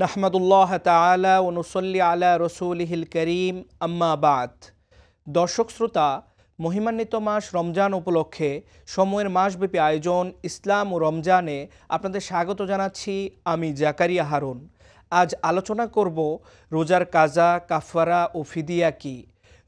নাহমাদুল্লাহ তাআলা ওয়া নুসাল্লি আলা রাসূলিহিল কারীম আম্মা বাদ। দর্শক শ্রোতা, মহিমান্বিত মাস রমজান উপলক্ষে সময়ের মাসব্যাপী আয়োজন ইসলাম ও রমজানে আপনাদের স্বাগত জানাচ্ছি। আমি জাকারিয়া হারুন। আজ আলোচনা করব রোজার কাজা, কাফারা ও ফিদিয়া কি।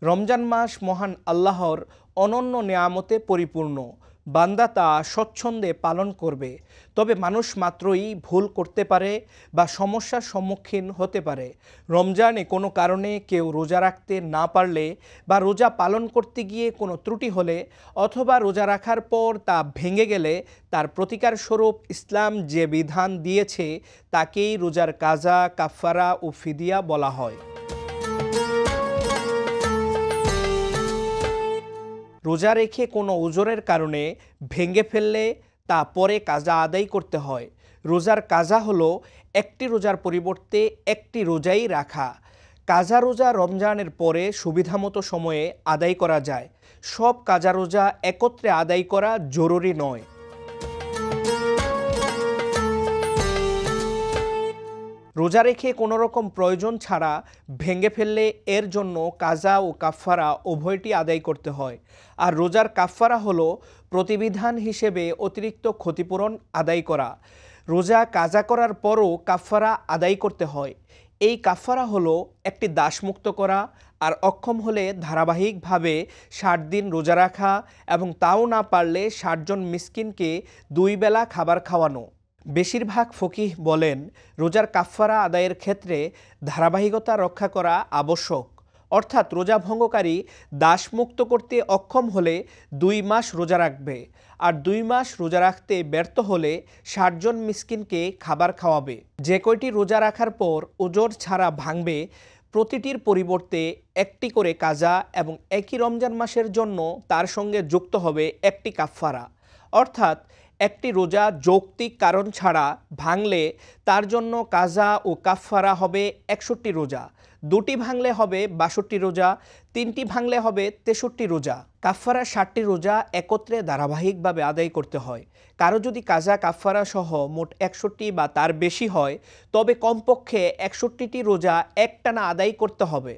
রমজান মাস মহান আল্লাহর অনন্য নেয়ামতে পরিপূর্ণ। বান্দা তা স্বচ্ছন্দে পালন করবে, তবে মানুষ মাত্রই ভুল করতে পারে বা সমস্যার সম্মুখীন হতে পারে। রমজানে কোনো কারণে কেউ রোজা রাখতে না পারলে বা রোজা পালন করতে গিয়ে কোনো ত্রুটি হলে অথবা রোজা রাখার পর তা ভেঙে গেলে তার প্রতিকার স্বরূপ ইসলাম যে বিধান দিয়েছে তাকেই রোজার কাজা, কাফারা ও ফিদিয়া বলা হয়। রোজা রেখে কোনো ওজরের কারণে ভেঙে ফেললে তা পরে কাজা আদায় করতে হয়। রোজার কাজা হলো একটি রোজার পরিবর্তে একটি রোজাই রাখা। কাজা রোজা রমজানের পরে সুবিধামতো সময়ে আদায় করা যায়। সব কাজা রোজা একত্রে আদায় করা জরুরি নয়। রোজা রেখে কোনো রকম প্রয়োজন ছাড়া ভেঙে ফেললে এর জন্য কাজা ও কাফারা উভয়টি আদায় করতে হয়। আর রোজার কাফারা হলো প্রতিবিধান হিসেবে অতিরিক্ত ক্ষতিপূরণ আদায় করা। রোজা কাজা করার পরও কাফারা আদায় করতে হয়। এই কাফারা হলো একটি দাসমুক্ত করা, আর অক্ষম হলে ধারাবাহিকভাবে 60 দিন রোজা রাখা এবং তাও না পারলে 60 জন মিসকিনকে 2 বেলা খাবার খাওয়ানো। বেশিরভাগ ফকিহ বলেন রোজার কাফারা আদায়ের ক্ষেত্রে ধারাবাহিকতা রক্ষা করা আবশ্যক। অর্থাৎ রোজা ভঙ্গকারী দাসমুক্ত করতে অক্ষম হলে 2 মাস রোজা রাখবে, আর 2 মাস রোজা রাখতে ব্যর্থ হলে 60 জন মিসকিনকে খাবার খাওয়াবে। যে কয়টি রোজা রাখার পর ওজর ছাড়া ভাঙবে প্রতিটির পরিবর্তে একটি করে কাজা এবং একই রমজান মাসের জন্য তার সঙ্গে যুক্ত হবে একটি কাফারা। অর্থাৎ একটি রোজা যৌক্তিক কারণ ছাড়া ভাঙলে তার জন্য কাজা ও কাফারা হবে 61 রোজা, 2টি ভাঙলে হবে 62 রোজা, 3টি ভাঙলে হবে 63 রোজা। কাফারা 60টি রোজা একত্রে ধারাবাহিকভাবে আদায় করতে হয়। কারো যদি কাজা কাফারা সহ মোট 61 বা তার বেশি হয় তবে কমপক্ষে 61টি রোজা একটানা আদায় করতে হবে।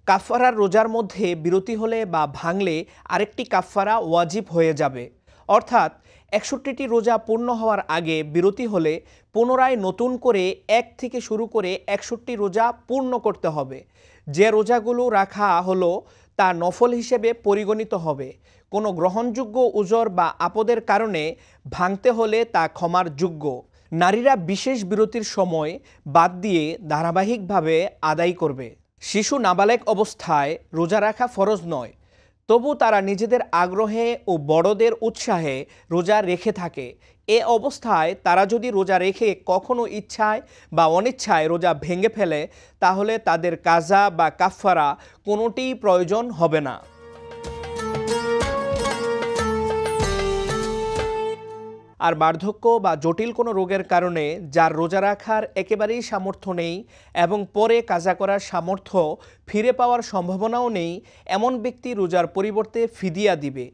কাফারার রোজার মধ্যে বিরতি হলে বা ভাঙলে আরেকটি কাফারা ওয়াজিব হয়ে যাবে। অর্থাৎ 61টি রোজা পূর্ণ হওয়ার আগে বিরতি হলে পুনরায় নতুন করে 1 থেকে শুরু করে 61টি রোজা পূর্ণ করতে হবে। যে রোজাগুলো রাখা হলো তা নফল হিসেবে পরিগণিত হবে। কোনো গ্রহণযোগ্য উজর বা আপদের কারণে ভাঙতে হলে তা ক্ষমার যোগ্য। নারীরা বিশেষ বিরতির সময় বাদ দিয়ে ধারাবাহিকভাবে আদায় করবে। শিশু নাবালেগ অবস্থায় রোজা রাখা ফরজ নয়, তবু তারা নিজেদের আগ্রহে ও বড়দের উৎসাহে রোজা রেখে থাকে। এ অবস্থায় তারা যদি রোজা রেখে কখনো ইচ্ছায় বা অনিচ্ছায় রোজা ভেঙে ফেলে তাহলে তাদের কাজা বা কাফারা কোনোটিই প্রয়োজন হবে না। আর বার্ধক্য বা জটিল কোনো রোগের কারণে যার রোজা রাখার একেবারেই সামর্থ্য নেই এবং পরে কাজা করার সামর্থ্য ফিরে পাওয়ার সম্ভাবনাও নেই, এমন ব্যক্তি রোজার পরিবর্তে ফিদিয়া দিবে।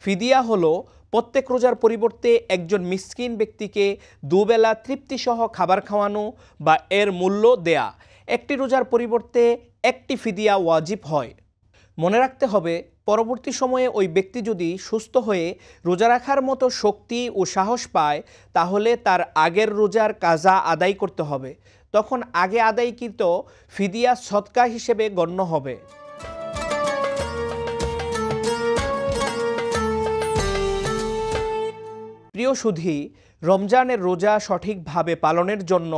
ফিদিয়া হলো প্রত্যেক রোজার পরিবর্তে একজন মিসকিন ব্যক্তিকে 2 বেলা তৃপ্তিসহ খাবার খাওয়ানো বা এর মূল্য দেয়া। একটি রোজার পরিবর্তে একটি ফিদিয়া ওয়াজিব হয়। মনে রাখতে হবে, পরবর্তী সময়ে ওই ব্যক্তি যদি সুস্থ হয়ে রোজা রাখার মতো শক্তি ও সাহস পায় তাহলে তার আগের রোজার কাজা আদায় করতে হবে। তখন আগে আদায়কৃত ফিদিয়া সদকা হিসেবে গণ্য হবে। প্রিয় সুধী, রমজানের রোজা সঠিকভাবে পালনের জন্য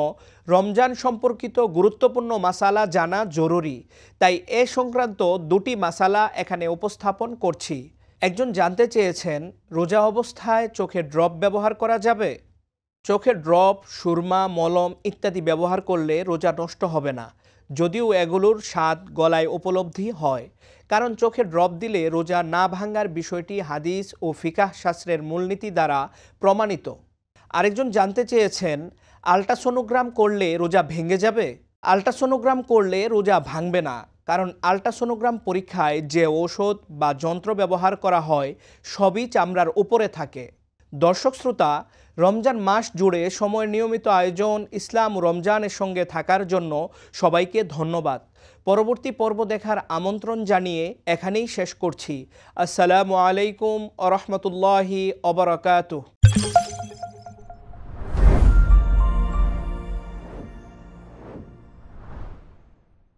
রমজান সম্পর্কিত গুরুত্বপূর্ণ মাসালা জানা জরুরি। তাই এ সংক্রান্ত 2টি মাসালা এখানে উপস্থাপন করছি। একজন জানতে চেয়েছেন, রোজা অবস্থায় চোখে ড্রপ ব্যবহার করা যাবে? চোখে ড্রপ, সুরমা, মলম ইত্যাদি ব্যবহার করলে রোজা নষ্ট হবে না, যদিও এগুলোর স্বাদ গলায় উপলব্ধি হয়। কারণ চোখে ড্রপ দিলে রোজা না ভাঙার বিষয়টি হাদিস ও ফিকাহ শাস্ত্রের মূলনীতি দ্বারা প্রমাণিত। আরেকজন জানতে চেয়েছেন, আল্ট্রাসোনোগ্রাম করলে রোজা ভেঙে যাবে? আল্ট্রাসোনোগ্রাম করলে রোজা ভাঙবে না, কারণ আল্ট্রাসোনোগ্রাম পরীক্ষায় যে ঔষধ বা যন্ত্র ব্যবহার করা হয় সবই চামড়ার উপরে থাকে। দর্শক শ্রোতা, রমজান মাস জুড়ে সময়ের নিয়মিত আয়োজন, ইসলাম ও রমজানের সঙ্গে থাকার জন্য সবাইকে ধন্যবাদ। পরবর্তী পর্ব দেখার আমন্ত্রণ জানিয়ে এখানেই শেষ করছি। আসসালামু আলাইকুম ওয়া রাহমাতুল্লাহি ওয়া বারাকাতুহু।